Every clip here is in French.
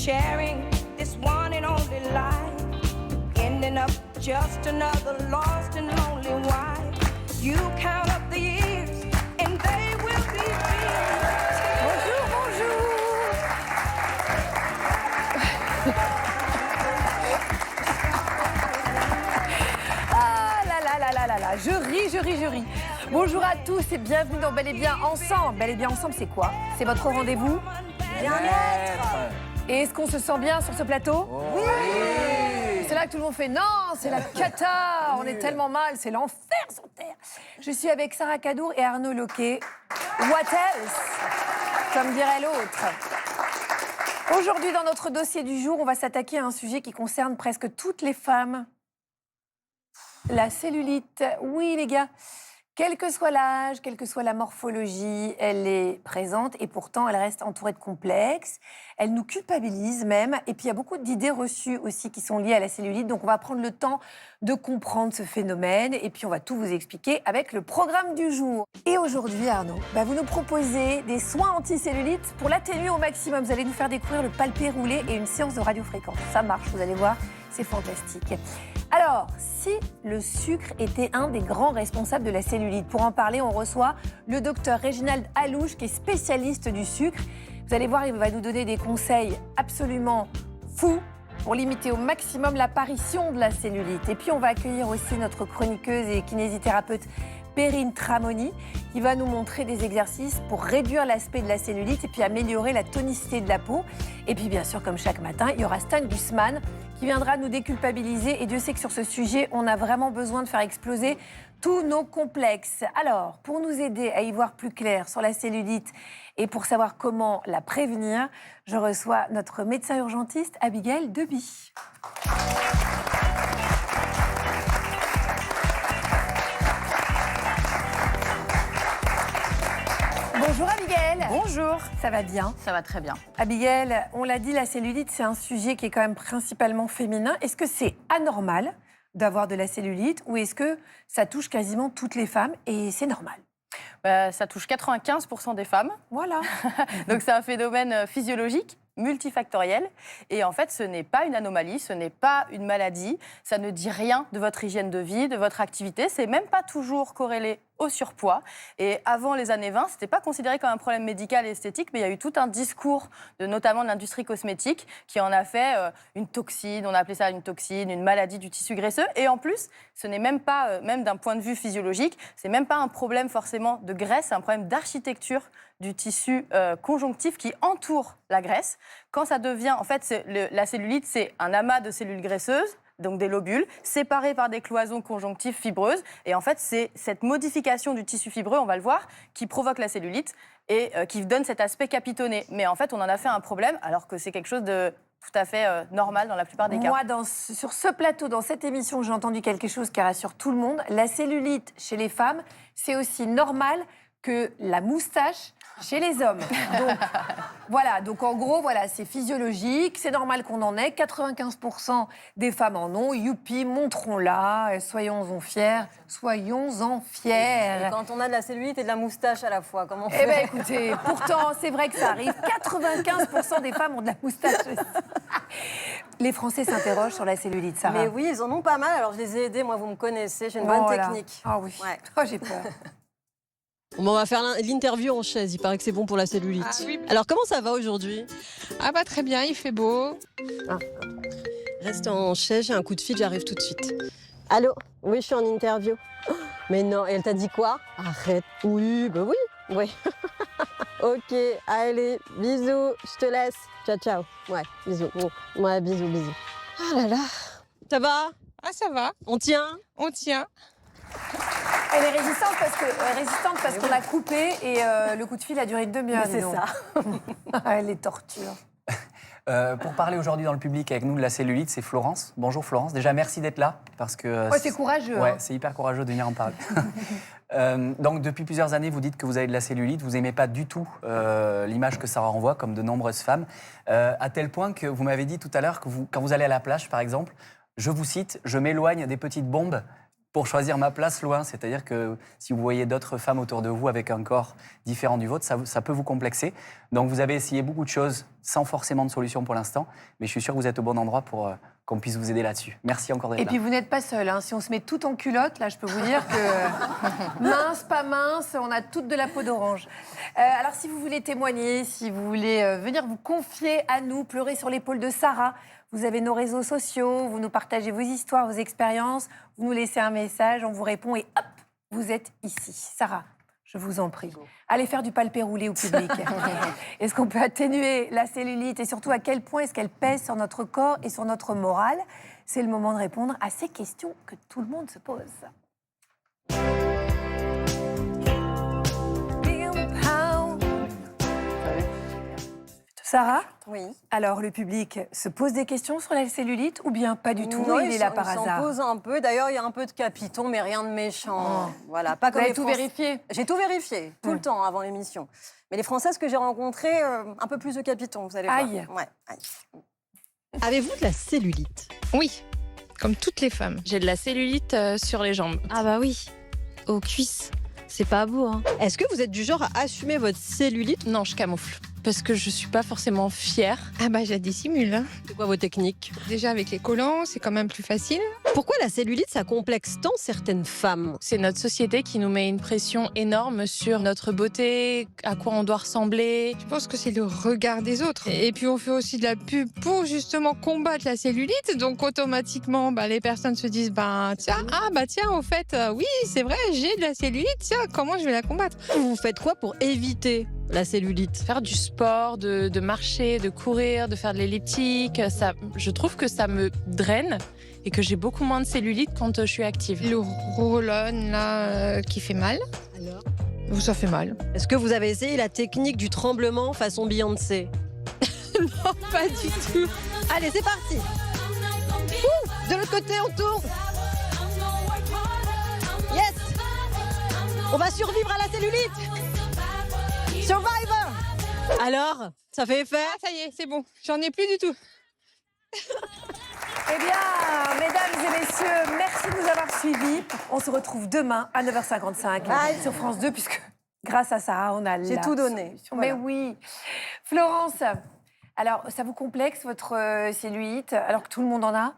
sharing this one and only life, ending up just another lost and lonely wife. You count up the years and they will be years. Bonjour, bonjour. Ah là là, je ris. Bonjour à tous et bienvenue dans Bel et Bien Ensemble. Bel et Bien Ensemble, c'est quoi? C'est votre rendez-vous bien-être. Et est-ce qu'on se sent bien sur ce plateau? Oui. C'est là que tout le monde fait non, c'est la cata, on est tellement mal, c'est l'enfer sur terre. Je suis avec Sarah Cadour et Arnaud Loquet. What else? Comme dirait l'autre. Aujourd'hui, dans notre dossier du jour, on va s'attaquer à un sujet qui concerne presque toutes les femmes. La cellulite. Oui, les gars. Quel que soit l'âge, quelle que soit la morphologie, elle est présente et pourtant elle reste entourée de complexes. Elle nous culpabilise même. Et puis il y a beaucoup d'idées reçues aussi qui sont liées à la cellulite. Donc on va prendre le temps de comprendre ce phénomène et puis on va tout vous expliquer avec le programme du jour. Et aujourd'hui, Arnaud, vous nous proposez des soins anti-cellulite pour l'atténuer au maximum. Vous allez nous faire découvrir le palpé roulé et une séance de radiofréquence. Ça marche, vous allez voir, c'est fantastique. Alors, si le sucre était un des grands responsables de la cellulite, pour en parler, on reçoit le docteur Réginald Allouche, qui est spécialiste du sucre. Vous allez voir, il va nous donner des conseils absolument fous pour limiter au maximum l'apparition de la cellulite. Et puis, on va accueillir aussi notre chroniqueuse et kinésithérapeute Perrine Tramoni, qui va nous montrer des exercices pour réduire l'aspect de la cellulite et puis améliorer la tonicité de la peau. Et puis, bien sûr, comme chaque matin, il y aura Stan Gusman, qui viendra nous déculpabiliser. Et Dieu sait que sur ce sujet, on a vraiment besoin de faire exploser tous nos complexes. Alors, pour nous aider à y voir plus clair sur la cellulite et pour savoir comment la prévenir, je reçois notre médecin urgentiste, Abigail Deby. Bonjour Abigail. Bonjour. Ça va bien? Ça va très bien. Abigail, on l'a dit, la cellulite, c'est un sujet qui est quand même principalement féminin. Est-ce que c'est anormal d'avoir de la cellulite ou est-ce que ça touche quasiment toutes les femmes et c'est normal? Ça touche 95% des femmes. Voilà. Donc c'est un phénomène physiologique, multifactoriel. Et en fait, ce n'est pas une anomalie, ce n'est pas une maladie. Ça ne dit rien de votre hygiène de vie, de votre activité. C'est même pas toujours corrélé au surpoids. Et avant les années 20, ce n'était pas considéré comme un problème médical et esthétique, mais il y a eu tout un discours, notamment de l'industrie cosmétique, qui en a fait une toxine, on a appelé ça une toxine, une maladie du tissu graisseux. Et en plus, ce n'est même pas, même d'un point de vue physiologique, c'est même pas un problème forcément de graisse, c'est un problème d'architecture du tissu conjonctif qui entoure la graisse. Quand ça devient, en fait, la cellulite, c'est un amas de cellules graisseuses, donc des lobules, séparés par des cloisons conjonctives fibreuses. Et en fait, c'est cette modification du tissu fibreux, on va le voir, qui provoque la cellulite et qui donne cet aspect capitonné. Mais en fait, on en a fait un problème, alors que c'est quelque chose de tout à fait normal dans la plupart des cas. Moi, sur ce plateau, dans cette émission, j'ai entendu quelque chose qui rassure tout le monde. La cellulite chez les femmes, c'est aussi normal que la moustache chez les hommes. Donc, voilà. Donc, en gros, voilà, c'est physiologique, c'est normal qu'on en ait. 95% des femmes en ont. Youpi, montrons-la. Soyons-en fiers. Soyons-en fiers. Et quand on a de la cellulite et de la moustache à la fois, comment on fait? Eh bien, écoutez, pourtant, c'est vrai que ça arrive. 95% des femmes ont de la moustache. Les Français s'interrogent sur la cellulite, Sarah. Mais oui, ils en ont pas mal. Alors, je les ai aidés. Moi, vous me connaissez. J'ai une bonne technique. Ah oui. Ouais. Oh, j'ai peur. On va faire l'interview en chaise, il paraît que c'est bon pour la cellulite. Ah, oui. Alors comment ça va aujourd'hui? Ah bah très bien, il fait beau. Reste en chaise, j'ai un coup de fil, j'arrive tout de suite. Allô? Oui, je suis en interview. Mais non, et elle t'a dit quoi? Arrête. Oui, bah oui. Oui. Ok, allez, bisous, je te laisse. Ciao, ciao. Ouais, bisous. Ouais, bisous. Ah là là. Ça va? Ah ça va, On tient? on tient. Elle est résistante parce qu'on a coupé et le coup de fil a duré une demi-heure. C'est ça. Elle les torture. Pour parler aujourd'hui dans le public avec nous de la cellulite, c'est Florence. Bonjour Florence. Déjà, merci d'être là. Parce que, c'est courageux. Ouais, hein. c'est hyper courageux de venir en parler. Donc, depuis plusieurs années, vous dites que vous avez de la cellulite. Vous n'aimez pas du tout l'image que ça renvoie, comme de nombreuses femmes. À tel point que vous m'avez dit tout à l'heure que quand vous allez à la plage, par exemple, je vous cite, je m'éloigne des petites bombes pour choisir ma place loin. C'est-à-dire que si vous voyez d'autres femmes autour de vous avec un corps différent du vôtre, ça peut vous complexer. Donc vous avez essayé beaucoup de choses sans forcément de solution pour l'instant, mais je suis sûr que vous êtes au bon endroit pour qu'on puisse vous aider là-dessus. Merci encore d'être Et là. puis vous n'êtes pas seul. Hein. Si on se met tout en culotte, là, je peux vous dire que mince, pas mince, on a toutes de la peau d'orange. Alors si vous voulez témoigner, si vous voulez venir vous confier à nous, pleurer sur l'épaule de Sarah, vous avez nos réseaux sociaux, vous nous partagez vos histoires, vos expériences, vous nous laissez un message, on vous répond et hop, vous êtes ici. Sarah, je vous en prie, allez faire du palpé roulé au public. Est-ce qu'on peut atténuer la cellulite et surtout à quel point est-ce qu'elle pèse sur notre corps et sur notre morale? C'est le moment de répondre à ces questions que tout le monde se pose. Sarah, Oui. alors le public se pose des questions sur la cellulite ou bien pas du tout? Non, Il est là par il s'en hasard. pose un peu. D'ailleurs, il y a un peu de capiton, mais rien de méchant. Voilà, pas Vous comme avez les tout Français. vérifié? J'ai tout vérifié, tout le temps avant l'émission. Mais les Françaises que j'ai rencontrées, un peu plus de capiton, vous allez voir. Aïe. Ouais, aïe. Avez-vous de la cellulite? Oui, comme toutes les femmes. J'ai de la cellulite sur les jambes. Ah bah oui, aux cuisses. C'est pas beau, hein. Est-ce que vous êtes du genre à assumer votre cellulite? Non, je camoufle. Parce que je suis pas forcément fière. Ah bah, je la dissimule. Hein. C'est quoi vos techniques? Déjà, avec les collants, c'est quand même plus facile. Pourquoi la cellulite, ça complexe tant certaines femmes? C'est notre société qui nous met une pression énorme sur notre beauté, à quoi on doit ressembler. Je pense que c'est le regard des autres. Et puis on fait aussi de la pub pour justement combattre la cellulite. Donc automatiquement, les personnes se disent tiens, au fait, oui, c'est vrai, j'ai de la cellulite. Tiens, comment je vais la combattre? Vous faites quoi pour éviter la cellulite? Faire du sport, de marcher, de courir, de faire de l'elliptique, je trouve que ça me draine et que j'ai beaucoup moins de cellulite quand je suis active. Le roll-on, là, qui fait mal. Alors, Ça fait mal. est-ce que vous avez essayé la technique du tremblement façon Beyoncé? Non, pas du tout. Allez, c'est parti. Ouh, de l'autre côté, on tourne. Yes. On va survivre à la cellulite. Survivor. Alors, ça fait effet? Ah, ça y est, c'est bon. J'en ai plus du tout. Eh bien, mesdames et messieurs, merci de nous avoir suivis. On se retrouve demain à 9h55 sur France 2, puisque grâce à Sarah, on a J'ai tout donné. solution. Mais oui. Florence, alors, ça vous complexe, votre cellulite, alors que tout le monde en a?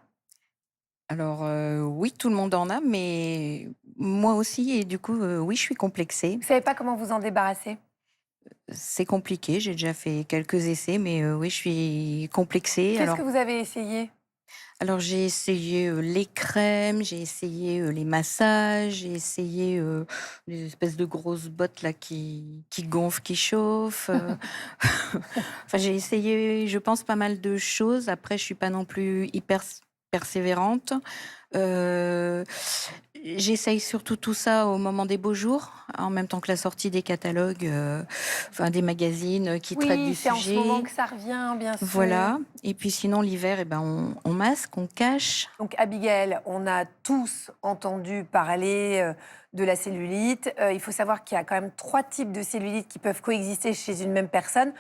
Alors oui, tout le monde en a, mais moi aussi, et du coup, oui, je suis complexée. Vous savez pas comment vous en débarrasser? C'est compliqué, j'ai déjà fait quelques essais, mais oui, je suis complexée. Qu'est-ce que vous avez essayé? Alors j'ai essayé les crèmes, j'ai essayé les massages, j'ai essayé des espèces de grosses bottes là qui gonflent, qui chauffent. Enfin, j'ai essayé, je pense, pas mal de choses. Après, je suis pas non plus hyper persévérante. J'essaye surtout tout ça au moment des beaux jours, en même temps que la sortie des catalogues, des magazines qui traitent du Oui, c'est en ce sujet. moment que ça revient, bien sûr. Voilà. Et puis sinon, l'hiver, on masque, on cache. Donc, Abigail, on a tous entendu parler de la cellulite. Il faut savoir qu'il y a quand même 3 types de cellulite qui peuvent coexister chez une même personne.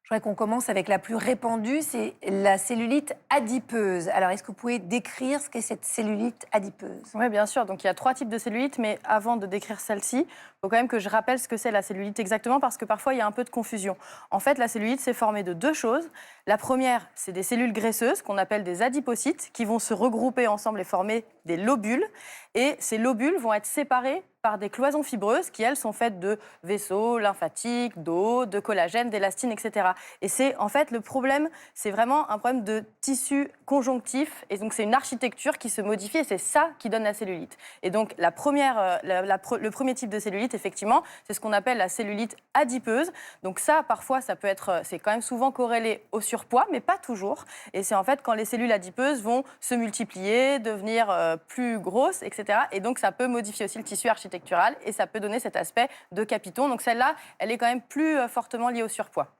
Je voudrais qu'on commence avec la plus répandue, c'est la cellulite adipeuse. Alors, est-ce que vous pouvez décrire ce qu'est cette cellulite adipeuse? Oui, bien sûr. Donc, il y a 3 types de cellulite, mais avant de décrire celle-ci, il faut quand même que je rappelle ce que c'est la cellulite exactement, parce que parfois, il y a un peu de confusion. En fait, la cellulite, c'est formé de 2 choses. La première, c'est des cellules graisseuses, qu'on appelle des adipocytes, qui vont se regrouper ensemble et former des lobules. Et ces lobules vont être séparés par des cloisons fibreuses qui, elles, sont faites de vaisseaux lymphatiques, d'eau, de collagène, d'élastine, etc. Et c'est, en fait, le problème, c'est vraiment un problème de tissu conjonctif. Et donc, c'est une architecture qui se modifie et c'est ça qui donne la cellulite. Et donc, le premier type de cellulite, effectivement, c'est ce qu'on appelle la cellulite adipeuse. Donc ça, parfois, ça peut être, c'est quand même souvent corrélé au surpoids, mais pas toujours. Et c'est en fait quand les cellules adipeuses vont se multiplier, devenir plus grosses, etc. Et donc, ça peut modifier aussi le tissu architectural et ça peut donner cet aspect de capiton. Donc celle-là, elle est quand même plus fortement liée au surpoids.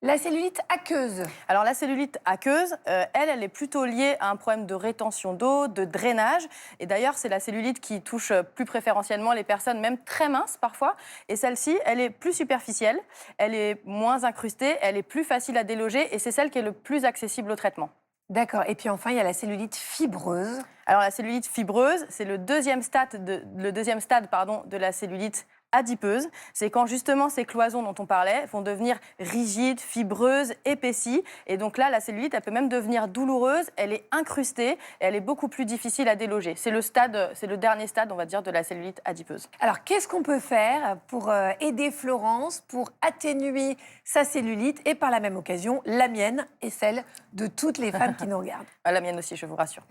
La cellulite aqueuse. Alors la cellulite aqueuse, elle est plutôt liée à un problème de rétention d'eau, de drainage. Et d'ailleurs, c'est la cellulite qui touche plus préférentiellement les personnes, même très minces parfois. Et celle-ci, elle est plus superficielle, elle est moins incrustée, elle est plus facile à déloger et c'est celle qui est le plus accessible au traitement. D'accord. Et puis enfin, il y a la cellulite fibreuse. Alors la cellulite fibreuse, c'est le deuxième stade de la cellulite adipeuse. C'est quand justement ces cloisons dont on parlait vont devenir rigides, fibreuses, épaissies. Et donc là, la cellulite, elle peut même devenir douloureuse, elle est incrustée et elle est beaucoup plus difficile à déloger. C'est le dernier stade, on va dire, de la cellulite adipeuse. Alors, qu'est-ce qu'on peut faire pour aider Florence, pour atténuer sa cellulite et par la même occasion, la mienne et celle de toutes les femmes qui nous regardent? La mienne aussi, je vous rassure.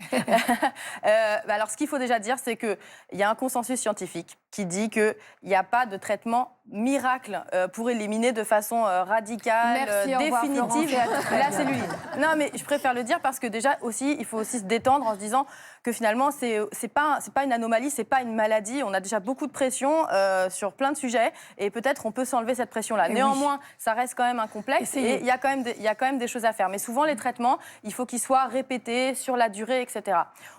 Alors, ce qu'il faut déjà dire, c'est qu'il y a un consensus scientifique qui dit qu'il n'y a pas de traitement miracle pour éliminer de façon radicale, Merci, au revoir, définitive Florence. la cellulite. Non, mais je préfère le dire parce que déjà aussi, il faut aussi se détendre en se disant que finalement, c'est pas une anomalie, c'est pas une maladie. On a déjà beaucoup de pression sur plein de sujets et peut-être on peut s'enlever cette pression-là. Néanmoins, ça reste quand même un complexe et il y a quand même des choses à faire. Mais souvent, les traitements, il faut qu'ils soient répétés sur la durée, etc.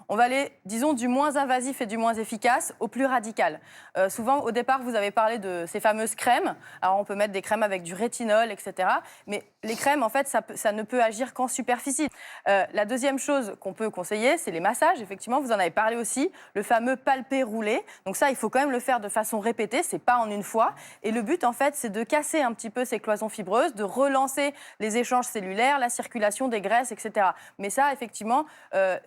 On va aller, disons, du moins invasif et du moins efficace au plus radical. Souvent, au départ, vous avez parlé de ces fameuses crèmes. Alors, on peut mettre des crèmes avec du rétinol, etc. Mais les crèmes, en fait, ça ne peut agir qu'en superficie. La deuxième chose qu'on peut conseiller, c'est les massages. Effectivement, vous en avez parlé aussi, le fameux palpé-roulé. Donc ça, il faut quand même le faire de façon répétée, c'est pas en une fois. Et le but, en fait, c'est de casser un petit peu ces cloisons fibreuses, de relancer les échanges cellulaires, la circulation des graisses, etc. Mais ça, effectivement,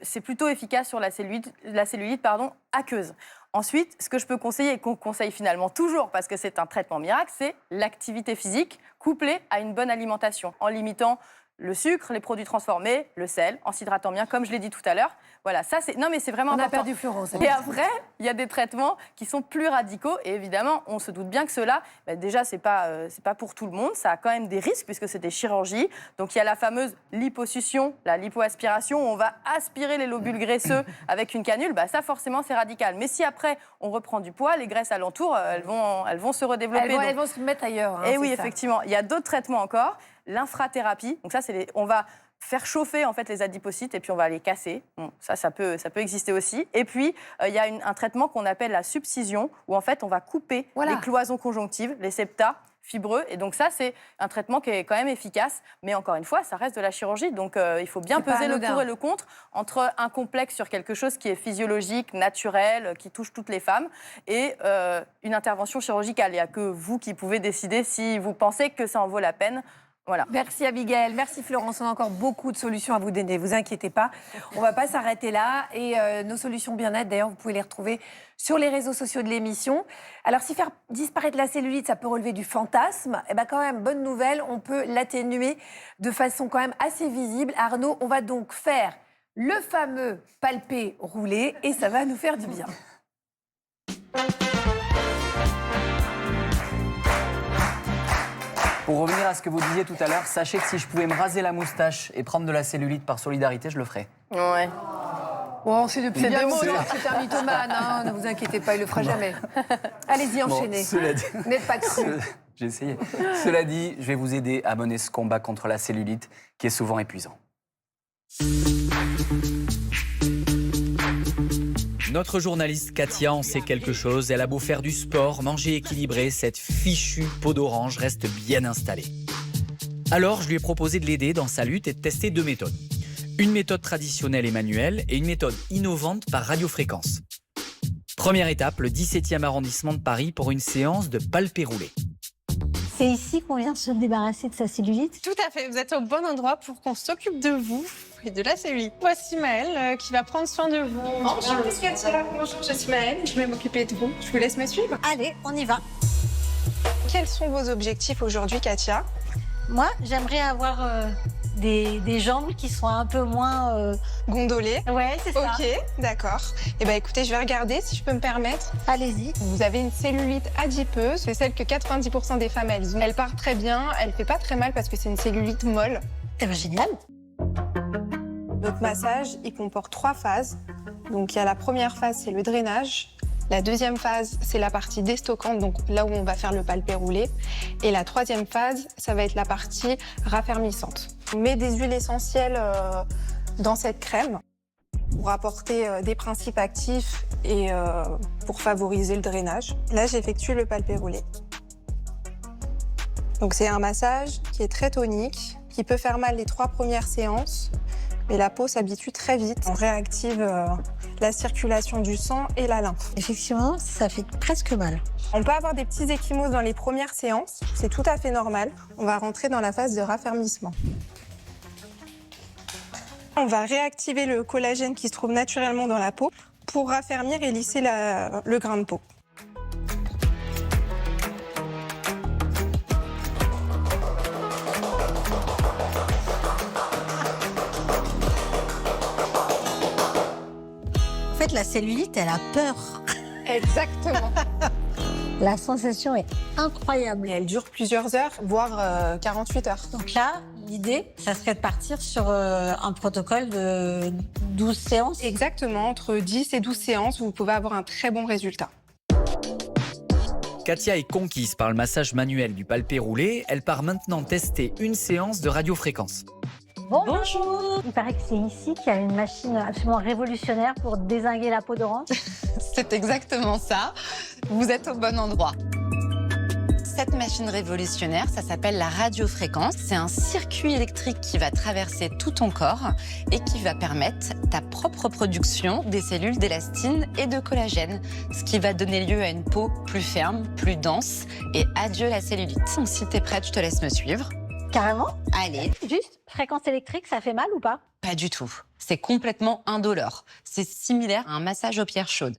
c'est plutôt efficace sur la cellulite aqueuse. Ensuite, ce que je peux conseiller et qu'on conseille finalement toujours, parce que c'est un traitement miracle, c'est l'activité physique couplée à une bonne alimentation, en limitant le sucre, les produits transformés, le sel, en s'hydratant bien, comme je l'ai dit tout à l'heure. Voilà, ça c'est... Non mais c'est vraiment important. On a perdu Florence. Et après, il y a des traitements qui sont plus radicaux. Et évidemment, on se doute bien que ceux-là, déjà, c'est pas pour tout le monde. Ça a quand même des risques puisque c'est des chirurgies. Donc il y a la fameuse liposuction, la lipoaspiration, où on va aspirer les lobules graisseux avec une canule. Ça, forcément, c'est radical. Mais si après, on reprend du poids, les graisses alentour, elles vont se redévelopper. Elles vont se mettre ailleurs. Et oui, effectivement. Il y a d'autres traitements encore. L'infrathérapie. Donc ça, on va faire chauffer en fait les adipocytes et puis on va les casser. Bon, ça peut exister aussi. Et puis il y a un traitement qu'on appelle la subcision où en fait on va couper les cloisons conjonctives, les septa fibreux. Et donc ça c'est un traitement qui est quand même efficace. Mais encore une fois, ça reste de la chirurgie. Donc il faut bien peser le pour et le contre entre un complexe sur quelque chose qui est physiologique, naturel, qui touche toutes les femmes et une intervention chirurgicale. Il n'y a que vous qui pouvez décider si vous pensez que ça en vaut la peine. Voilà. Merci Abigail, merci Florence. On a encore beaucoup de solutions à vous donner, vous inquiétez pas. On va pas s'arrêter là. Et nos solutions bien-être, d'ailleurs, vous pouvez les retrouver sur les réseaux sociaux de l'émission. Alors, si faire disparaître la cellulite, ça peut relever du fantasme, eh ben quand même, bonne nouvelle, on peut l'atténuer de façon quand même assez visible. Arnaud, on va donc faire le fameux palpé roulé et ça va nous faire du bien. Pour revenir à ce que vous disiez tout à l'heure, sachez que si je pouvais me raser la moustache et prendre de la cellulite par solidarité, je le ferais. Ouais. Bon, c'est depuis 2 mots, c'est un mythomane, hein, ne vous inquiétez pas, il le fera jamais. Allez-y, enchaînez. Cela dit... Vous n'êtes pas cru. J'ai essayé. Cela dit, je vais vous aider à mener ce combat contre la cellulite qui est souvent épuisant. Notre journaliste Katia en sait quelque chose. Elle a beau faire du sport, manger équilibré, cette fichue peau d'orange reste bien installée. Alors, je lui ai proposé de l'aider dans sa lutte et de tester 2 méthodes. Une méthode traditionnelle et manuelle et une méthode innovante par radiofréquence. Première étape, le 17e arrondissement de Paris pour une séance de palpé roulé. C'est ici qu'on vient se débarrasser de sa cellulite? Tout à fait, vous êtes au bon endroit pour qu'on s'occupe de vous et de la cellulite. Voici Maëlle qui va prendre soin de vous. Bonjour, bonjour, je suis Maëlle, je vais m'occuper de vous. Je vous laisse me suivre. Allez, on y va. Quels sont vos objectifs aujourd'hui, Katia? Moi, j'aimerais avoir des jambes qui soient un peu moins... Gondolées? Ouais, c'est ça. Ok, d'accord. Eh bien, écoutez, je vais regarder si je peux me permettre. Allez-y. Vous avez une cellulite adipeuse, c'est celle que 90% des femmes, elles ont. Elle part très bien, elle fait pas très mal parce que c'est une cellulite molle. Eh bien, génial. Notre massage, il comporte 3 phases. Donc, il y a la première phase, c'est le drainage. La deuxième phase, c'est la partie déstockante, donc là où on va faire le palpé roulé. Et la troisième phase, ça va être la partie raffermissante. On met des huiles essentielles dans cette crème pour apporter des principes actifs et pour favoriser le drainage. Là, j'effectue le palpé roulé. Donc c'est un massage qui est très tonique, qui peut faire mal les 3 premières séances, mais la peau s'habitue très vite. On réactive la circulation du sang et la lymphe. Effectivement, ça fait presque mal. On peut avoir des petits ecchymoses dans les premières séances, c'est tout à fait normal. On va rentrer dans la phase de raffermissement. On va réactiver le collagène qui se trouve naturellement dans la peau pour raffermir et lisser le grain de peau. En fait, la cellulite, elle a peur. Exactement. La sensation est incroyable. Et elle dure plusieurs heures, voire 48 heures. Donc là, l'idée, ça serait de partir sur un protocole de 12 séances. Exactement, entre 10 et 12 séances, vous pouvez avoir un très bon résultat. Katia est conquise par le massage manuel du palpé roulé. Elle part maintenant tester une séance de radiofréquence. Bonjour. Il paraît que c'est ici qu'il y a une machine absolument révolutionnaire pour dézinguer la peau d'orange. C'est exactement ça. Vous êtes au bon endroit. Cette machine révolutionnaire, ça s'appelle la radiofréquence. C'est un circuit électrique qui va traverser tout ton corps et qui va permettre ta propre production des cellules d'élastine et de collagène, ce qui va donner lieu à une peau plus ferme, plus dense et adieu la cellulite. Si t'es prête, je te laisse me suivre. Carrément. Allez. Juste, fréquence électrique, ça fait mal ou pas? Pas du tout. C'est complètement indolore. C'est similaire à un massage aux pierres chaudes.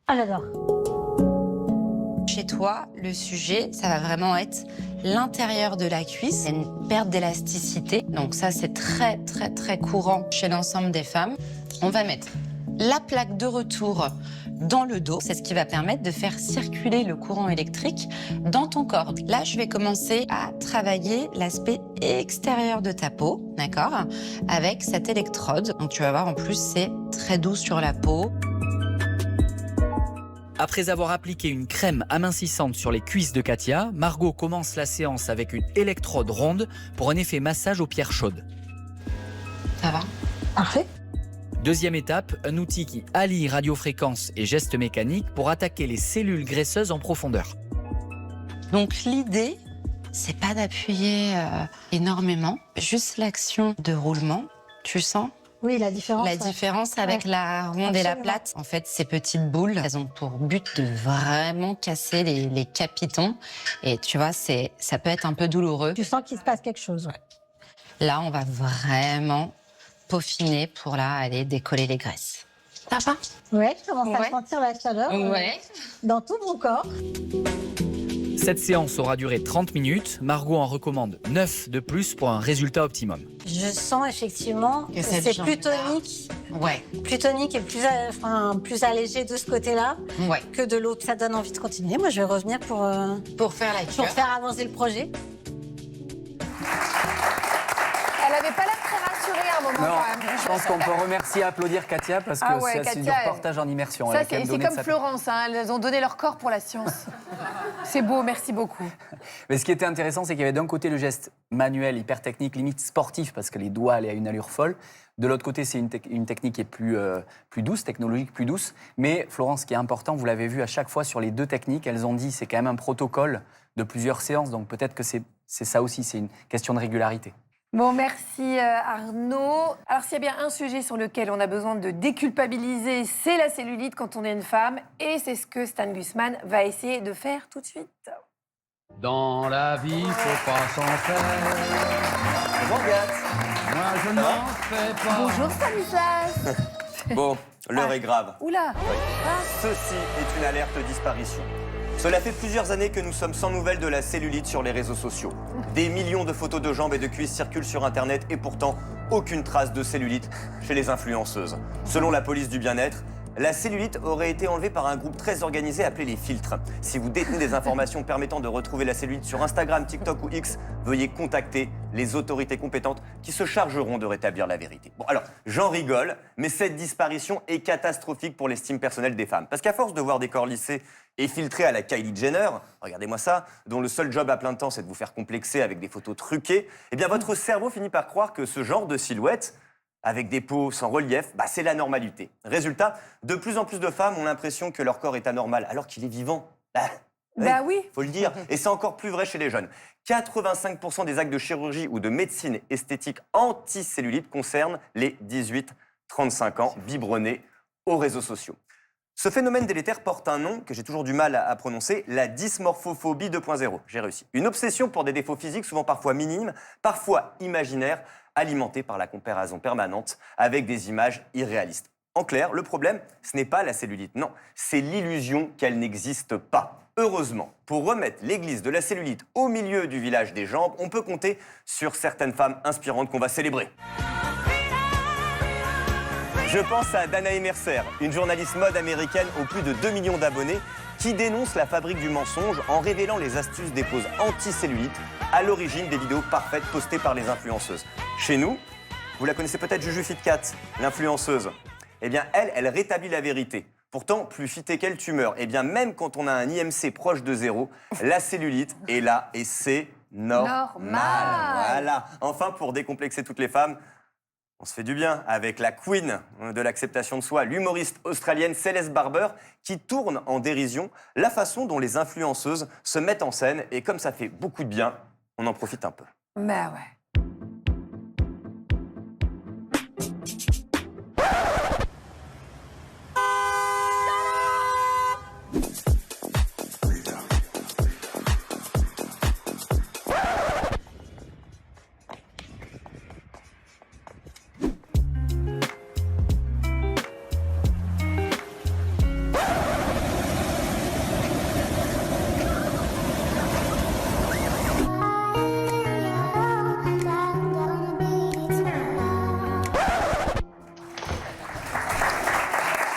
Ah, j'adore. Chez toi, le sujet, ça va vraiment être l'intérieur de la cuisse. Il y a une perte d'élasticité. Donc ça, c'est très, très, très courant chez l'ensemble des femmes. On va mettre la plaque de retour dans le dos. C'est ce qui va permettre de faire circuler le courant électrique dans ton corps. Là, je vais commencer à travailler l'aspect extérieur de ta peau, d'accord, avec cette électrode. Donc tu vas voir, en plus, c'est très doux sur la peau. Après avoir appliqué une crème amincissante sur les cuisses de Katia, Margot commence la séance avec une électrode ronde pour un effet massage aux pierres chaudes. Ça va? Parfait. Deuxième étape, un outil qui allie radiofréquence et gestes mécaniques pour attaquer les cellules graisseuses en profondeur. Donc l'idée, c'est pas d'appuyer énormément, juste l'action de roulement. Tu sens? Oui, la différence. La différence avec la ronde et la plate. En fait, ces petites boules, elles ont pour but de vraiment casser les capitons. Et tu vois, ça peut être un peu douloureux. Tu sens qu'il se passe quelque chose. Ouais. Là, on va vraiment peaufiner pour là aller décoller les graisses. Ça va? Ouais, je commence à sentir la chaleur dans tout mon corps. Cette séance aura duré 30 minutes. Margot en recommande 9 de plus pour un résultat optimum. Je sens effectivement que c'est plus tonique. Ouais. Plus tonique et plus allégé de ce côté-là que de l'autre. Ça donne envie de continuer. Moi, je vais revenir pour faire la cure. Pour faire avancer le projet. Elle avait pas l'air très rassurée à un moment Non, quand même. je pense qu'on peut remercier, applaudir Katia parce que c'est du reportage en immersion. Ça, c'est comme Florence, hein, elles ont donné leur corps pour la science. C'est beau, merci beaucoup. Mais ce qui était intéressant, c'est qu'il y avait d'un côté le geste manuel, hyper technique, limite sportif, parce que les doigts allaient à une allure folle. De l'autre côté, c'est une technique qui est plus douce, technologique plus douce. Mais Florence, ce qui est important, vous l'avez vu à chaque fois sur les deux techniques, elles ont dit c'est quand même un protocole de plusieurs séances. Donc peut-être que c'est ça aussi, c'est une question de régularité. Bon, merci Arnaud. Alors, s'il y a bien un sujet sur lequel on a besoin de déculpabiliser, c'est la cellulite quand on est une femme. Et c'est ce que Stan Gusman va essayer de faire tout de suite. Dans la vie, faut pas s'en faire. Bonjour, Gat. Moi, je n'en fais pas. Bonjour, Stanislas. Bon, l'heure est grave. Oula. Ceci est une alerte disparition. Cela fait plusieurs années que nous sommes sans nouvelles de la cellulite sur les réseaux sociaux. Des millions de photos de jambes et de cuisses circulent sur Internet et pourtant, aucune trace de cellulite chez les influenceuses. Selon la police du bien-être, la cellulite aurait été enlevée par un groupe très organisé appelé les filtres. Si vous détenez des informations permettant de retrouver la cellulite sur Instagram, TikTok ou X, veuillez contacter les autorités compétentes qui se chargeront de rétablir la vérité. Bon, alors, j'en rigole, mais cette disparition est catastrophique pour l'estime personnelle des femmes. Parce qu'à force de voir des corps lissés et filtrés à la Kylie Jenner, regardez-moi ça, dont le seul job à plein temps c'est de vous faire complexer avec des photos truquées, eh bien votre cerveau finit par croire que ce genre de silhouette, avec des peaux sans relief, c'est la normalité. Résultat, de plus en plus de femmes ont l'impression que leur corps est anormal, alors qu'il est vivant. Bah oui. Faut le dire. Et c'est encore plus vrai chez les jeunes. 85% des actes de chirurgie ou de médecine esthétique anti-cellulite concernent les 18-35 ans, biberonnés aux réseaux sociaux. Ce phénomène délétère porte un nom que j'ai toujours du mal à prononcer, la dysmorphophobie 2.0. J'ai réussi. Une obsession pour des défauts physiques, souvent parfois minimes, parfois imaginaires, alimentée par la comparaison permanente avec des images irréalistes. En clair, le problème, ce n'est pas la cellulite, non, c'est l'illusion qu'elle n'existe pas. Heureusement, pour remettre l'église de la cellulite au milieu du village des jambes, on peut compter sur certaines femmes inspirantes qu'on va célébrer. Je pense à Danae Mercer, une journaliste mode américaine aux plus de 2 millions d'abonnés qui dénonce la fabrique du mensonge en révélant les astuces des poses anti-cellulite à l'origine des vidéos parfaites postées par les influenceuses. Chez nous, vous la connaissez peut-être, Juju Fitcat, l'influenceuse. Eh bien, elle rétablit la vérité. Pourtant, plus fitée qu'elle, tu meurs. Eh bien, même quand on a un IMC proche de 0, la cellulite est là et c'est normal. Voilà. Enfin, pour décomplexer toutes les femmes, on se fait du bien avec la queen de l'acceptation de soi, l'humoriste australienne Celeste Barber, qui tourne en dérision la façon dont les influenceuses se mettent en scène. Et comme ça fait beaucoup de bien, on en profite un peu. Bah ouais.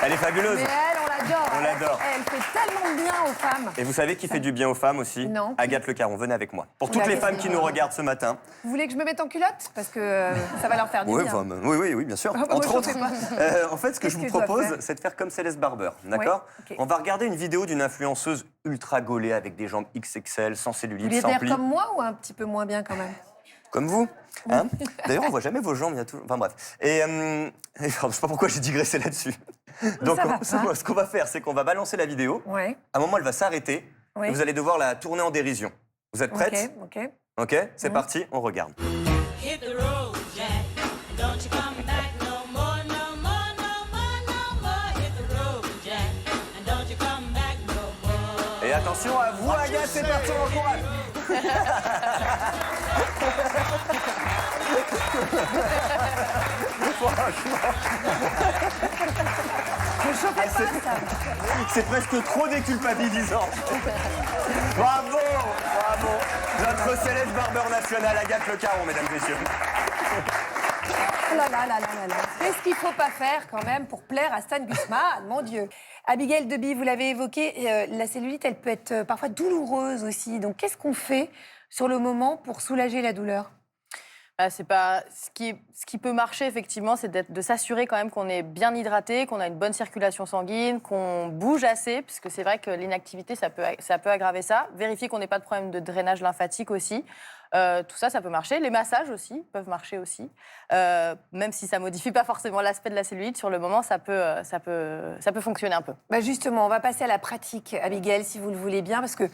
Elle est fabuleuse. Mais elle, on l'adore. On l'adore. Elle fait tellement de bien aux femmes. Et vous savez qui fait du bien aux femmes aussi? Non. Agathe Le Caron, venez avec moi. Pour toutes Oula, les femmes qu'est-ce qui que- nous regardent ce matin. Vous voulez que je me mette en culotte? Parce que ça va leur faire du Oui, bien. enfin, oui, bien sûr. Ah, bah, moi, Entre j'en autres. fais pas. En fait, ce que Qu'est-ce je vous que je dois propose, faire c'est de faire comme Céleste Barber, d'accord? ok. On va regarder une vidéo d'une influenceuse ultra gaulée avec des jambes XXL, sans Vous cellulite, voulez sans dire plis. comme moi ou un petit peu moins bien quand même? Comme vous, hein? D'ailleurs, on voit jamais vos jambes, il y a toujours... Enfin bref. Et je sais pas pourquoi j'ai digressé là-dessus. Donc, Ça va pas. ce qu'on va faire, c'est qu'on va balancer la vidéo. Ouais. À un moment, elle va s'arrêter. Oui. Et vous allez devoir la tourner en dérision. Vous êtes prête? Ok, ok. Ok, c'est parti, on regarde. Hit the road, Jack. Don't you come back no more, no more, no more, no more. Hit the road, Jack. And don't you come back no more. Et attention à vous, Agathe, c'est parti, on encourage. C'est presque trop déculpabilisant. Bravo, bravo. Notre Céleste Barber nationale, Agathe Le Caron, mesdames et messieurs. Oh là là là là là là. Qu'est-ce qu'il faut pas faire quand même pour plaire à Stan Gusman, mon Dieu. Abigail Deby, vous l'avez évoqué, la cellulite, elle peut être parfois douloureuse aussi. Donc qu'est-ce qu'on fait sur le moment pour soulager la douleur? C'est pas ce qui peut marcher effectivement, c'est de s'assurer quand même qu'on est bien hydraté, qu'on a une bonne circulation sanguine, qu'on bouge assez, puisque c'est vrai que l'inactivité ça peut aggraver ça. Vérifier qu'on n'ait pas de problème de drainage lymphatique aussi. Tout ça, ça peut marcher. Les massages aussi peuvent marcher aussi, même si ça modifie pas forcément l'aspect de la cellulite. Sur le moment, ça peut fonctionner un peu. Bah justement, on va passer à la pratique, Abigail, si vous le voulez bien, parce que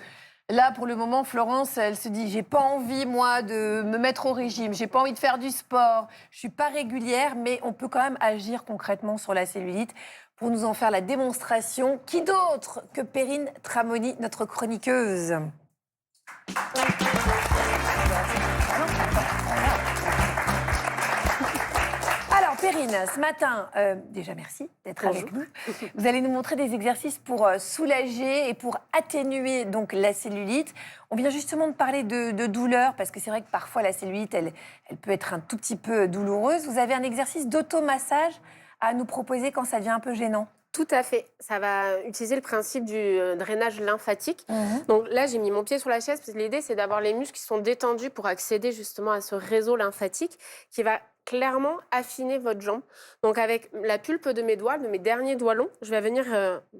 là, pour le moment, Florence, elle se dit, j'ai pas envie, moi, de me mettre au régime, j'ai pas envie de faire du sport, je suis pas régulière, mais on peut quand même agir concrètement sur la cellulite. Pour nous en faire la démonstration, qui d'autre que Perrine Tramoni, notre chroniqueuse? Alors, Perrine, ce matin, déjà merci d'être avec nous. Vous allez nous montrer des exercices pour soulager et pour atténuer donc la cellulite. On vient justement de parler de douleur, parce que c'est vrai que parfois la cellulite, elle peut être un tout petit peu douloureuse. Vous avez un exercice d'automassage à nous proposer quand ça devient un peu gênant? Tout à fait. Ça va utiliser le principe du drainage lymphatique. Donc là, j'ai mis mon pied sur la chaise parce que l'idée, c'est d'avoir les muscles qui sont détendus pour accéder justement à ce réseau lymphatique qui va clairement affiner votre jambe. Donc avec la pulpe de mes doigts, de mes derniers doigts longs, je vais venir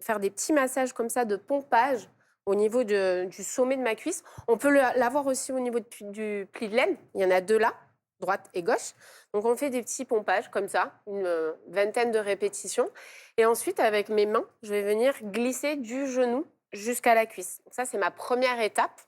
faire des petits massages comme ça de pompage au niveau du sommet de ma cuisse. On peut l'avoir aussi au niveau du pli de laine. Il y en a deux là, droite et gauche. Donc on fait des petits pompages comme ça, une vingtaine de répétitions. Et ensuite, avec mes mains, je vais venir glisser du genou jusqu'à la cuisse. Donc ça, c'est ma première étape.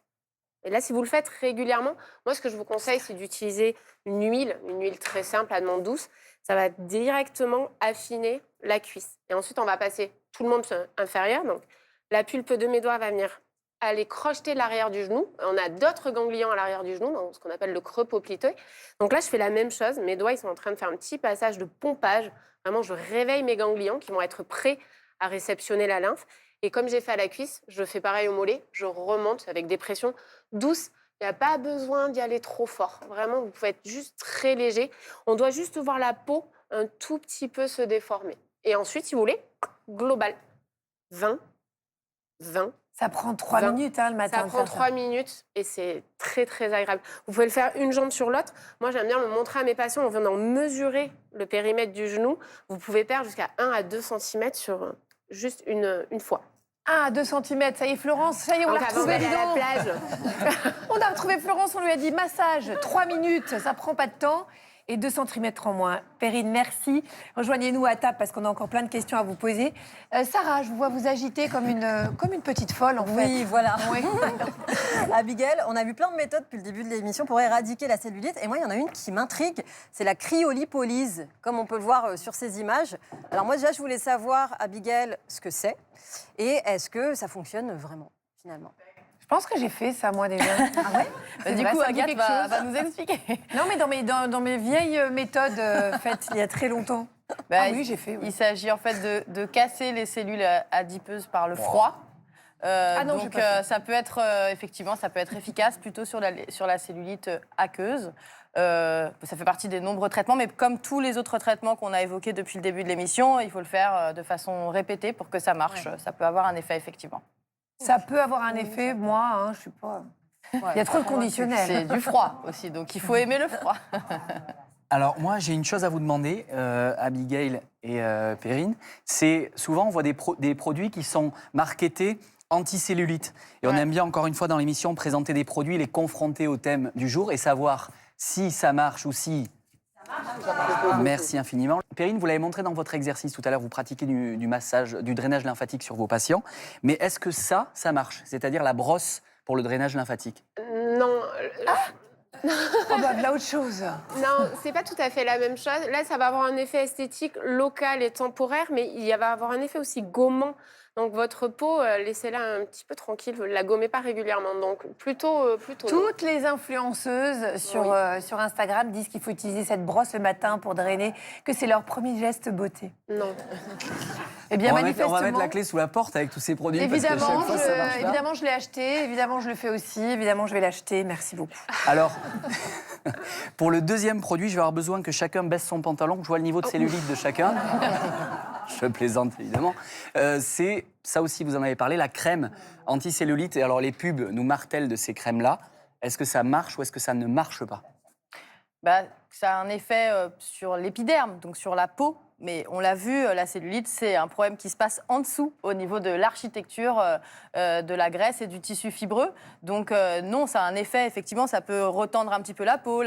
Et là, si vous le faites régulièrement, moi, ce que je vous conseille, c'est d'utiliser une huile très simple, à demande douce. Ça va directement affiner la cuisse. Et ensuite, on va passer tout le membre inférieur. Donc, la pulpe de mes doigts va venir aller crocheter l'arrière du genou. On a d'autres ganglions à l'arrière du genou, dans ce qu'on appelle le creux popliteux. Donc là, je fais la même chose. Mes doigts, ils sont en train de faire un petit passage de pompage. Vraiment, je réveille mes ganglions qui vont être prêts à réceptionner la lymphe. Et comme j'ai fait à la cuisse, je fais pareil au mollet. Je remonte avec des pressions douces. Il n'y a pas besoin d'y aller trop fort. Vraiment, vous pouvez être juste très léger. On doit juste voir la peau un tout petit peu se déformer. Et ensuite, si vous voulez, global. 20. Ça prend 3 minutes le matin. Ça prend 3 minutes et c'est très, très agréable. Vous pouvez le faire une jambe sur l'autre. Moi, j'aime bien le montrer à mes patients en venant mesurer le périmètre du genou. Vous pouvez perdre jusqu'à 1 à 2 cm sur juste une fois. 1 à 2 cm, ça y est Florence, ça y est, on l'a retrouvée, dis donc. On a retrouvé Florence, on lui a dit massage, 3 minutes, ça prend pas de temps. Et 2 cm en moins. Perrine, merci. Rejoignez-nous à table parce qu'on a encore plein de questions à vous poser. Sarah, je vous vois vous agiter comme une petite folle, en fait. Oui, voilà. Oui. Abigail, on a vu plein de méthodes depuis le début de l'émission pour éradiquer la cellulite. Et moi, il y en a une qui m'intrigue, c'est la cryolipolyse, comme on peut le voir sur ces images. Alors moi, déjà, je voulais savoir, Abigail, ce que c'est. Et est-ce que ça fonctionne vraiment, finalement? Je pense que j'ai fait ça, moi, déjà. Ah ouais? Du coup, Agathe va nous expliquer. Non, mais dans mes vieilles méthodes faites il y a très longtemps. Oui, j'ai fait. Oui. Il s'agit en fait de casser les cellules adipeuses par le froid. Non, donc ça peut être effectivement, ça peut être efficace plutôt sur la cellulite aqueuse. Ça fait partie des nombreux traitements, mais comme tous les autres traitements qu'on a évoqués depuis le début de l'émission, il faut le faire de façon répétée pour que ça marche. Ouais. Ça peut avoir un effet, effectivement. Ça peut avoir un effet, moi, je ne sais pas. Il y a trop de conditionnel. C'est du froid aussi, donc il faut aimer le froid. Alors moi, j'ai une chose à vous demander, Abigail et Perrine. C'est souvent, on voit des produits qui sont marketés anti-cellulite. Et on aime bien, encore une fois, dans l'émission, présenter des produits, les confronter au thème du jour et savoir si ça marche ou si... Merci infiniment. Perrine, vous l'avez montré dans votre exercice tout à l'heure, vous pratiquez du massage, du drainage lymphatique sur vos patients. Mais est-ce que ça marche? C'est-à-dire la brosse pour le drainage lymphatique? Non. De là autre chose. Non, c'est pas tout à fait la même chose. Là, ça va avoir un effet esthétique local et temporaire, mais il va avoir un effet aussi gommant. Donc votre peau, laissez-la un petit peu tranquille, ne la gommez pas régulièrement. Donc plutôt Toutes les influenceuses sur Instagram disent qu'il faut utiliser cette brosse le matin pour drainer, que c'est leur premier geste beauté. Non. Eh bien, on va mettre la clé sous la porte avec tous ces produits. Évidemment, parce que chaque fois, ça marche pas. évidemment, je l'ai acheté. Évidemment, je le fais aussi. Évidemment, je vais l'acheter. Merci beaucoup. Alors, pour le deuxième produit, je vais avoir besoin que chacun baisse son pantalon, que je vois le niveau de cellulite de chacun. Je plaisante, évidemment. C'est, ça aussi, vous en avez parlé, la crème anti-cellulite. Et alors, les pubs nous martèlent de ces crèmes-là. Est-ce que ça marche ou est-ce que ça ne marche pas? Ça a un effet sur l'épiderme, donc sur la peau. Mais on l'a vu, la cellulite, c'est un problème qui se passe en dessous, au niveau de l'architecture de la graisse et du tissu fibreux. Donc non, ça a un effet, effectivement, ça peut retendre un petit peu la peau,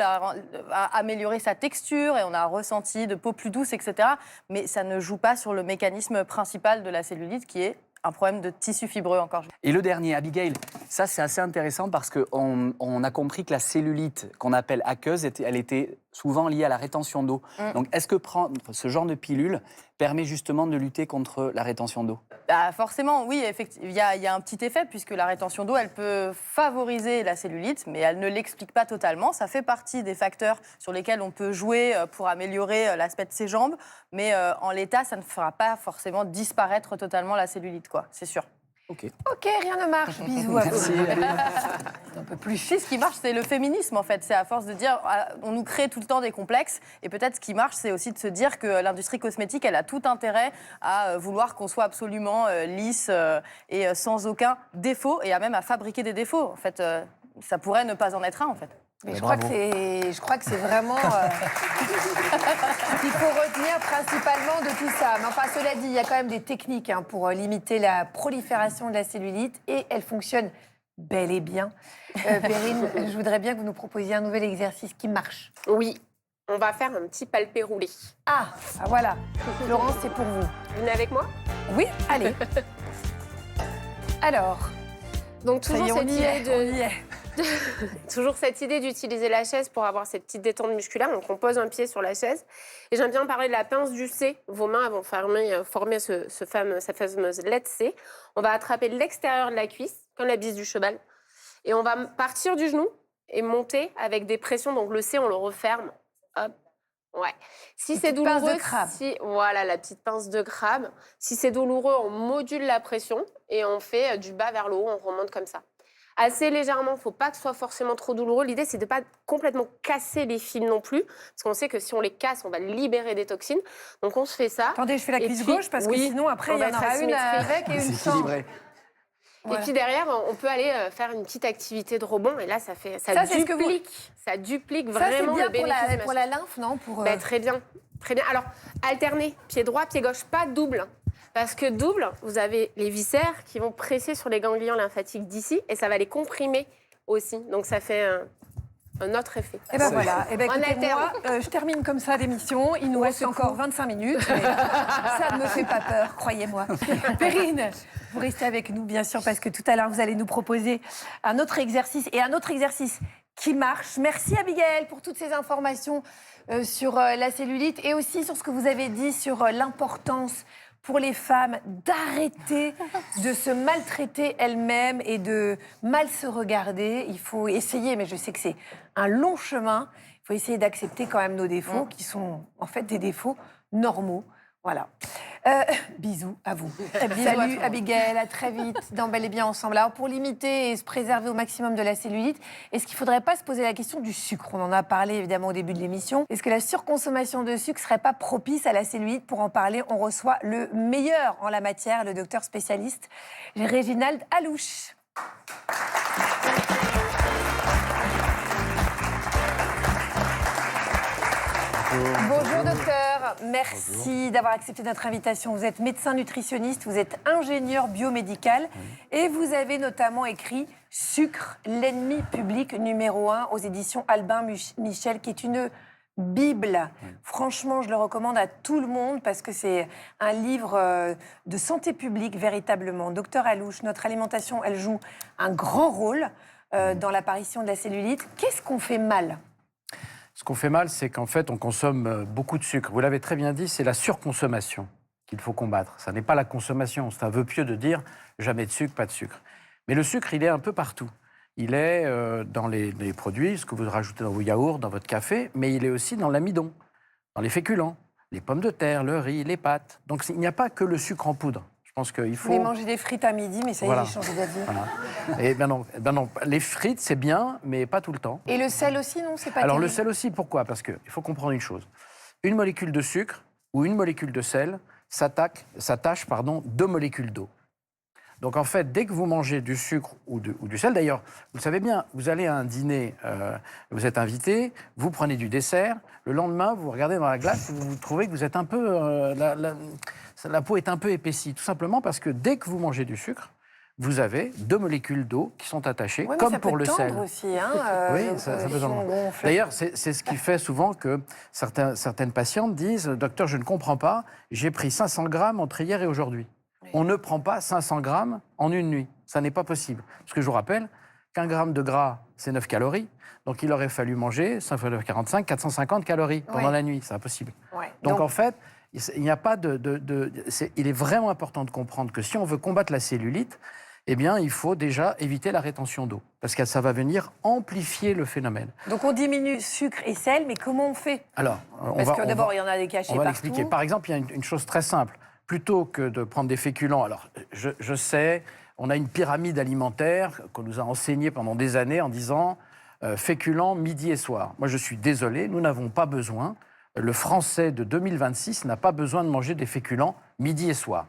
améliorer sa texture, et on a un ressenti de peau plus douce, etc. Mais ça ne joue pas sur le mécanisme principal de la cellulite, qui est un problème de tissu fibreux encore. Et le dernier, Abigail, ça c'est assez intéressant parce qu'on a compris que la cellulite qu'on appelle aqueuse, elle était souvent liée à la rétention d'eau. Donc est-ce que prendre ce genre de pilule permet justement de lutter contre la rétention d'eau? Forcément, oui, effectivement, il y a un petit effet puisque la rétention d'eau, elle peut favoriser la cellulite, mais elle ne l'explique pas totalement. Ça fait partie des facteurs sur lesquels on peut jouer pour améliorer l'aspect de ses jambes, mais en l'état, ça ne fera pas forcément disparaître totalement la cellulite, quoi, c'est sûr. Ok, rien ne marche. Bisous à vous. Merci. Un peu plus. Ce qui marche, c'est le féminisme, en fait. C'est à force de dire, on nous crée tout le temps des complexes. Et peut-être ce qui marche, c'est aussi de se dire que l'industrie cosmétique, elle a tout intérêt à vouloir qu'on soit absolument lisse et sans aucun défaut, et même à fabriquer des défauts. En fait, ça pourrait ne pas en être un, en fait. Mais je crois que c'est vraiment ce qu'il faut retenir principalement de tout ça. Mais enfin, cela dit, il y a quand même des techniques pour limiter la prolifération de la cellulite et elles fonctionnent bel et bien. Perrine, je voudrais bien que vous nous proposiez un nouvel exercice qui marche. Oui, on va faire un petit palpé roulé. Voilà. Florence, c'est pour vous. Vous venez avec moi? Oui, allez. Alors, donc Ça y toujours est, on cette y idée est, on y est. toujours cette idée d'utiliser la chaise pour avoir cette petite détente musculaire. Donc on pose un pied sur la chaise. Et j'aime bien parler de la pince du C. Vos mains vont former cette fameuse lettre C. On va attraper l'extérieur de la cuisse, comme la bise du cheval. Et on va partir du genou et monter avec des pressions. Donc le C, on le referme. Hop. Ouais. Si c'est petite pince douloureux, de crabe. voilà la petite pince de crabe. Si c'est douloureux, on module la pression et on fait du bas vers le haut, on remonte comme ça. Assez légèrement, il ne faut pas que ce soit forcément trop douloureux. L'idée, c'est de ne pas complètement casser les fils non plus, parce qu'on sait que si on les casse, on va libérer des toxines. Donc on se fait ça. Attendez, je fais la Et cuisse puis, gauche, parce que oui, sinon, après, on il y va en être aura une asymétrique. avec et une C'est sans. équilibré. Et puis derrière, on peut aller faire une petite activité de rebond. Et là, ça Ça, c'est ce que vous- duplique Ça, c'est vraiment bien le bénéfice de pour la la lymphe, non pour, Très bien, très bien. Alors, alterner, pied droit, pied gauche, pas double. Parce que double, vous avez les viscères qui vont presser sur les ganglions lymphatiques d'ici et ça va les comprimer aussi. Donc, ça fait un autre effet. Et ben voilà. Et ben On écoutez, alterne. moi, je termine comme ça l'émission. Il nous reste encore 25 minutes. Mais ça ne me fait pas peur, croyez-moi. Perrine, vous restez avec nous, bien sûr, parce que tout à l'heure, vous allez nous proposer un autre exercice et un autre exercice qui marche. Merci Abigail pour toutes ces informations sur la cellulite et aussi sur ce que vous avez dit sur l'importance pour les femmes d'arrêter de se maltraiter elles-mêmes et de mal se regarder. Il faut essayer, mais je sais que c'est un long chemin, il faut essayer d'accepter quand même nos défauts qui sont en fait des défauts normaux. Voilà. Bisous à vous. Salut Abigail, à très vite dans Bel et Bien Ensemble. Alors pour limiter et se préserver au maximum de la cellulite, est-ce qu'il ne faudrait pas se poser la question du sucre? On en a parlé évidemment au début de l'émission. Est-ce que la surconsommation de sucre ne serait pas propice à la cellulite? Pour en parler, on reçoit le meilleur en la matière, le docteur spécialiste Réginald Alouche. Bonjour docteur, merci d'avoir accepté notre invitation. Vous êtes médecin nutritionniste, vous êtes ingénieur biomédical et vous avez notamment écrit « Sucre, l'ennemi public numéro 1 » aux éditions Albin Michel, qui est une Bible. Franchement, je le recommande à tout le monde parce que c'est un livre de santé publique véritablement. Docteur Alouche, notre alimentation, elle joue un grand rôle dans l'apparition de la cellulite. Qu'est-ce qu'on fait mal ? Ce qu'on fait mal, c'est qu'en fait, on consomme beaucoup de sucre. Vous l'avez très bien dit, c'est la surconsommation qu'il faut combattre. Ça n'est pas la consommation. C'est un vœu pieux de dire jamais de sucre, pas de sucre. Mais le sucre, il est un peu partout. Il est dans les produits, ce que vous rajoutez dans vos yaourts, dans votre café, mais il est aussi dans l'amidon, dans les féculents, les pommes de terre, le riz, les pâtes. Donc il n'y a pas que le sucre en poudre. Je pense qu'il faut... Vous voulez manger des frites à midi, mais ça y est, Voilà. j'ai changé d'avis. Voilà. Et ben non, les frites, c'est bien, mais pas tout le temps. Et le sel aussi, non? C'est pas Alors terrible. le sel aussi, pourquoi? Parce qu'il faut comprendre une chose. Une molécule de sucre ou une molécule de sel s'attache, deux molécules d'eau. Donc en fait, dès que vous mangez du sucre ou du sel, d'ailleurs, vous le savez bien, vous allez à un dîner, vous êtes invité, vous prenez du dessert, le lendemain, vous regardez dans la glace, vous trouvez que vous êtes un peu... la peau est un peu épaissie, tout simplement parce que dès que vous mangez du sucre, vous avez deux molécules d'eau qui sont attachées, Ouais, mais comme ça pour peut le sel. tendre aussi, hein, Oui, ça peut tendre. D'ailleurs, c'est ce qui fait souvent que certaines patientes disent « Docteur, je ne comprends pas, j'ai pris 500 grammes entre hier et aujourd'hui. » On ne prend pas 500 grammes en une nuit. Ça n'est pas possible. Parce que je vous rappelle qu'un gramme de gras, c'est 9 calories. Donc il aurait fallu manger 5 fois 9, 45, 450 calories pendant la nuit. C'est impossible. Ouais. Donc en fait, il n'y a pas il est vraiment important de comprendre que si on veut combattre la cellulite, eh bien, il faut déjà éviter la rétention d'eau. Parce que ça va venir amplifier le phénomène. Donc on diminue sucre et sel, mais comment on fait? Alors, Parce que d'abord, il y en a des cachés on va partout. l'expliquer. Par exemple, il y a une chose très simple. Plutôt que de prendre des féculents, alors je sais, on a une pyramide alimentaire qu'on nous a enseignée pendant des années en disant féculents midi et soir. Moi, je suis désolé, nous n'avons pas besoin. Le Français de 2026 n'a pas besoin de manger des féculents midi et soir.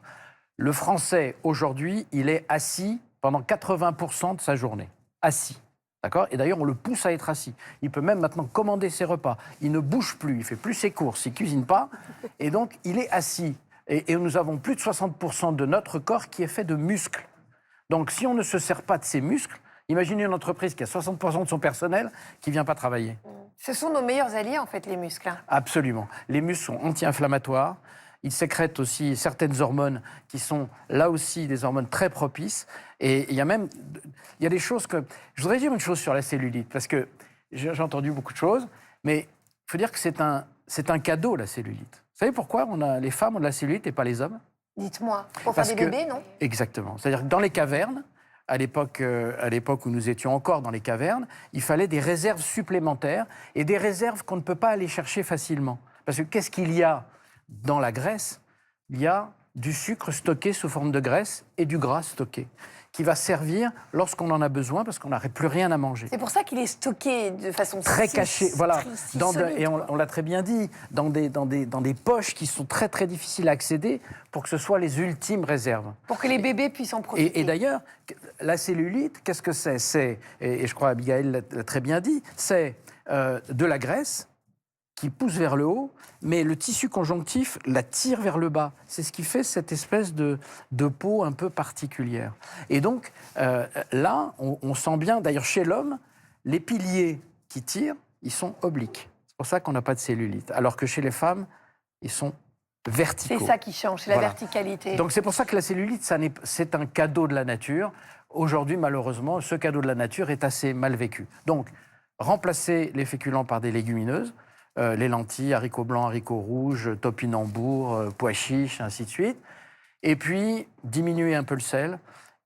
Le Français, aujourd'hui, il est assis pendant 80% de sa journée. Assis. D'accord? Et d'ailleurs, on le pousse à être assis. Il peut même maintenant commander ses repas. Il ne bouge plus, il fait plus ses courses, il cuisine pas. Et donc, il est assis. Et nous avons plus de 60% de notre corps qui est fait de muscles. Donc, si on ne se sert pas de ces muscles, imaginez une entreprise qui a 60% de son personnel qui ne vient pas travailler. Ce sont nos meilleurs alliés, en fait, les muscles. Hein. Absolument. Les muscles sont anti-inflammatoires. ils sécrètent aussi certaines hormones qui sont là aussi des hormones très propices. Et il y a des choses que... Je voudrais dire une chose sur la cellulite, parce que j'ai entendu beaucoup de choses, mais il faut dire que c'est un cadeau, la cellulite. Vous savez pourquoi les femmes ont de la cellulite et pas les hommes? Dites-moi, pour faire des bébés, non? Exactement. C'est-à-dire que dans les cavernes, à l'époque où nous étions encore dans les cavernes, il fallait des réserves supplémentaires et des réserves qu'on ne peut pas aller chercher facilement. Parce que qu'est-ce qu'il y a dans la graisse? Il y a du sucre stocké sous forme de graisse et du gras stocké, qui va servir lorsqu'on en a besoin parce qu'on n'aurait plus rien à manger. C'est pour ça qu'il est stocké de façon très cachée, voilà. solide, Et on l'a très bien dit, dans des poches qui sont très très difficiles à accéder pour que ce soit les ultimes réserves. Pour que les bébés puissent en profiter. Et d'ailleurs, la cellulite, qu'est-ce que c'est? Et je crois Abigail l'a très bien dit, c'est de la graisse qui pousse vers le haut, mais le tissu conjonctif la tire vers le bas. C'est ce qui fait cette espèce de peau un peu particulière. Et donc, là, on sent bien, d'ailleurs chez l'homme, les piliers qui tirent, ils sont obliques. C'est pour ça qu'on n'a pas de cellulite. Alors que chez les femmes, ils sont verticaux. C'est ça qui change, c'est la verticalité. Donc c'est pour ça que la cellulite, c'est un cadeau de la nature. Aujourd'hui, malheureusement, ce cadeau de la nature est assez mal vécu. Donc, remplacer les féculents par des légumineuses, les lentilles, haricots blancs, haricots rouges, topinambour, pois chiches, ainsi de suite. Et puis, diminuer un peu le sel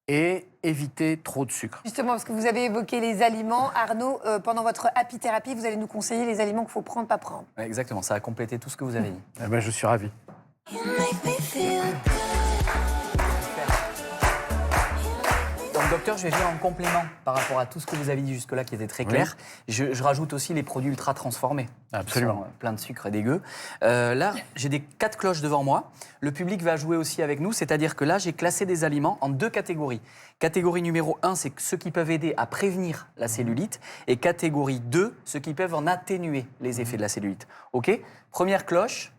et éviter trop de sucre. Justement, parce que vous avez évoqué les aliments. Arnaud, pendant votre happy-thérapie, vous allez nous conseiller les aliments qu'il faut prendre, pas prendre. Ouais, exactement, ça a complété tout ce que vous avez dit. Eh ben, je suis ravi. Donc, docteur, je vais venir en complément par rapport à tout ce que vous avez dit jusque-là qui était très clair. Oui. Je rajoute aussi les produits ultra transformés. Absolument. Qui sont plein de sucre et dégueu. Là, j'ai des 4 cloches devant moi. Le public va jouer aussi avec nous, c'est-à-dire que là, j'ai classé des aliments en 2 catégories. Catégorie numéro 1, c'est ceux qui peuvent aider à prévenir la cellulite. Et catégorie 2, ceux qui peuvent en atténuer les effets de la cellulite. OK? Première cloche,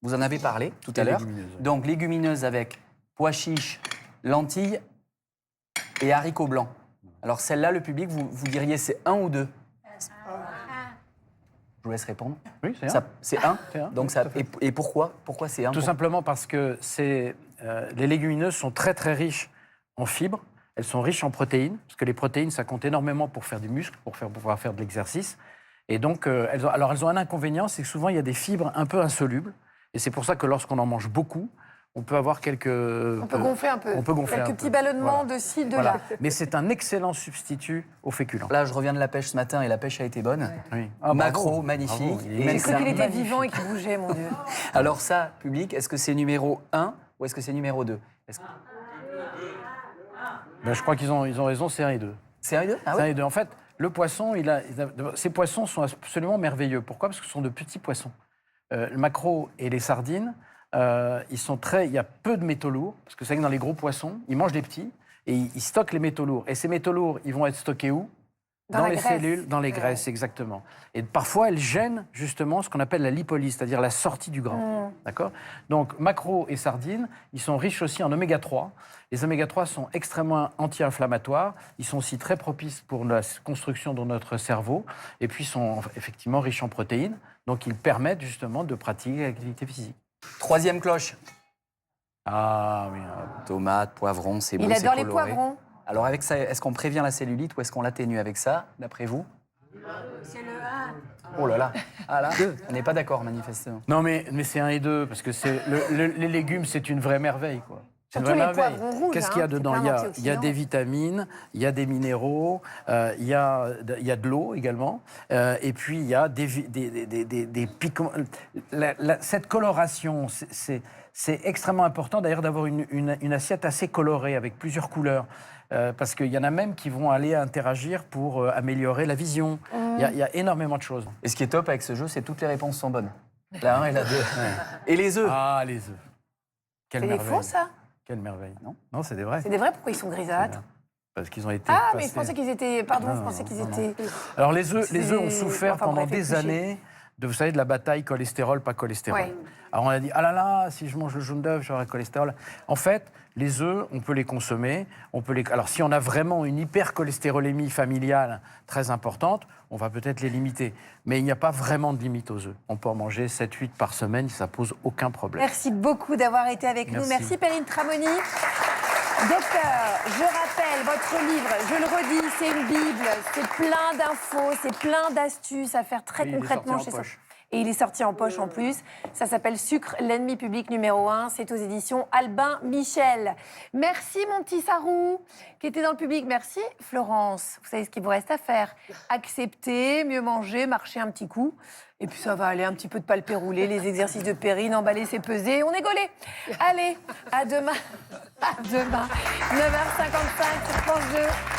vous en avez parlé tout à l'heure. Donc, légumineuses avec pois chiches, lentilles et haricots blancs. Alors celle-là, le public, vous diriez c'est 1 ou 2? Je vous laisse répondre. Oui, c'est 1. C'est 1. Donc ça, et pourquoi c'est 1? Tout simplement parce que les légumineuses sont très très riches en fibres, elles sont riches en protéines, parce que les protéines, ça compte énormément pour faire du muscle, pour pouvoir faire de l'exercice. Et donc, elles ont un inconvénient, c'est que souvent, il y a des fibres un peu insolubles. Et c'est pour ça que lorsqu'on en mange beaucoup, on peut avoir quelques... On peut gonfler un peu. On peut gonfler quelques un petits peu. ballonnements de ci, de là. Mais c'est un excellent substitut au féculent. Là, je reviens de la pêche ce matin et la pêche a été bonne. Ouais. Oui. Macro, bravo. magnifique. Bravo. J'ai cru qu'il était vivant et qu'il bougeait, mon Dieu. Alors ça, public, est-ce que c'est numéro 1 ou est-ce que c'est numéro 2? Ben, je crois qu'ils ont raison, c'est 1 et 2. C'est 1 et 2? Ah C'est 1 oui. et 2. En fait, le poisson, ces poissons sont absolument merveilleux. Pourquoi? Parce que ce sont de petits poissons. Le maquereau et les sardines, il y a peu de métaux lourds, parce que c'est vrai que dans les gros poissons, ils mangent les petits et ils stockent les métaux lourds. Et ces métaux lourds, ils vont être stockés où? Dans les cellules, dans les graisses, exactement. Et parfois, elles gênent justement ce qu'on appelle la lipolyse, c'est-à-dire la sortie du gras. D'accord? Donc, maquereau et sardines, ils sont riches aussi en oméga 3. Les oméga 3 sont extrêmement anti-inflammatoires. Ils sont aussi très propices pour la construction de notre cerveau. Et puis, sont effectivement riches en protéines. Donc, ils permettent justement de pratiquer l'activité physique. 3e cloche. Ah oui. Tomates, poivrons, c'est beau, Il c'est adore les coloré. poivrons. Alors avec ça, est-ce qu'on prévient la cellulite ou est-ce qu'on l'atténue avec ça, d'après vous? C'est le A. Oh là là. Ah là, on n'est pas d'accord manifestement. Non, mais c'est 1 et 2, parce que les légumes, c'est une vraie merveille, quoi. C'est une vraie Surtout les merveille. poivrons rouges, Qu'est-ce qu'il y a hein, c'est dedans? plein Il y a d'antioxydants. des vitamines, il y a des minéraux, il y a de l'eau également, et puis il y a des pigments. Cette coloration, c'est extrêmement important d'ailleurs d'avoir une assiette assez colorée avec plusieurs couleurs. Parce qu'il y en a même qui vont aller interagir pour améliorer la vision. Il y a énormément de choses. Et ce qui est top avec ce jeu, c'est que toutes les réponses sont bonnes. La 1 et la 2. Et les œufs. Ah, les œufs. Quelle C'est des merveille. faux, ça? Quelle merveille. Non, c'est des vrais. C'est des vrais, pourquoi ils sont grisâtres? Parce qu'ils ont été Ah, mais passés. je pensais qu'ils étaient... Pardon, Non, je pensais non, qu'ils non, étaient... Alors les œufs ont souffert Enfin, pendant bref, des épluchés. années vous savez, de la bataille cholestérol, pas cholestérol. Ouais. Alors on a dit, ah là là, si je mange le jaune d'œuf, j'aurai le cholestérol. En fait, les œufs, on peut les consommer. Alors si on a vraiment une hypercholestérolémie familiale très importante, on va peut-être les limiter. Mais il n'y a pas vraiment de limite aux œufs. On peut en manger 7-8 par semaine, ça pose aucun problème. Merci beaucoup d'avoir été avec nous. Merci Perrine Tramoni. Docteur, je rappelle, votre livre, je le redis, c'est une Bible, c'est plein d'infos, c'est plein d'astuces à faire très concrètement chez soi. Et il est sorti en poche en plus. Ça s'appelle Sucre, l'ennemi public numéro 1. C'est aux éditions Albin Michel. Merci mon petit Sarou qui était dans le public. Merci Florence. Vous savez ce qu'il vous reste à faire. Accepter, mieux manger, marcher un petit coup. Et puis ça va aller, un petit peu de palpé roulé, les exercices de Perrine, emballer, c'est peser, on est gaulé. Allez, à demain. À demain. 9h55 sur France 2.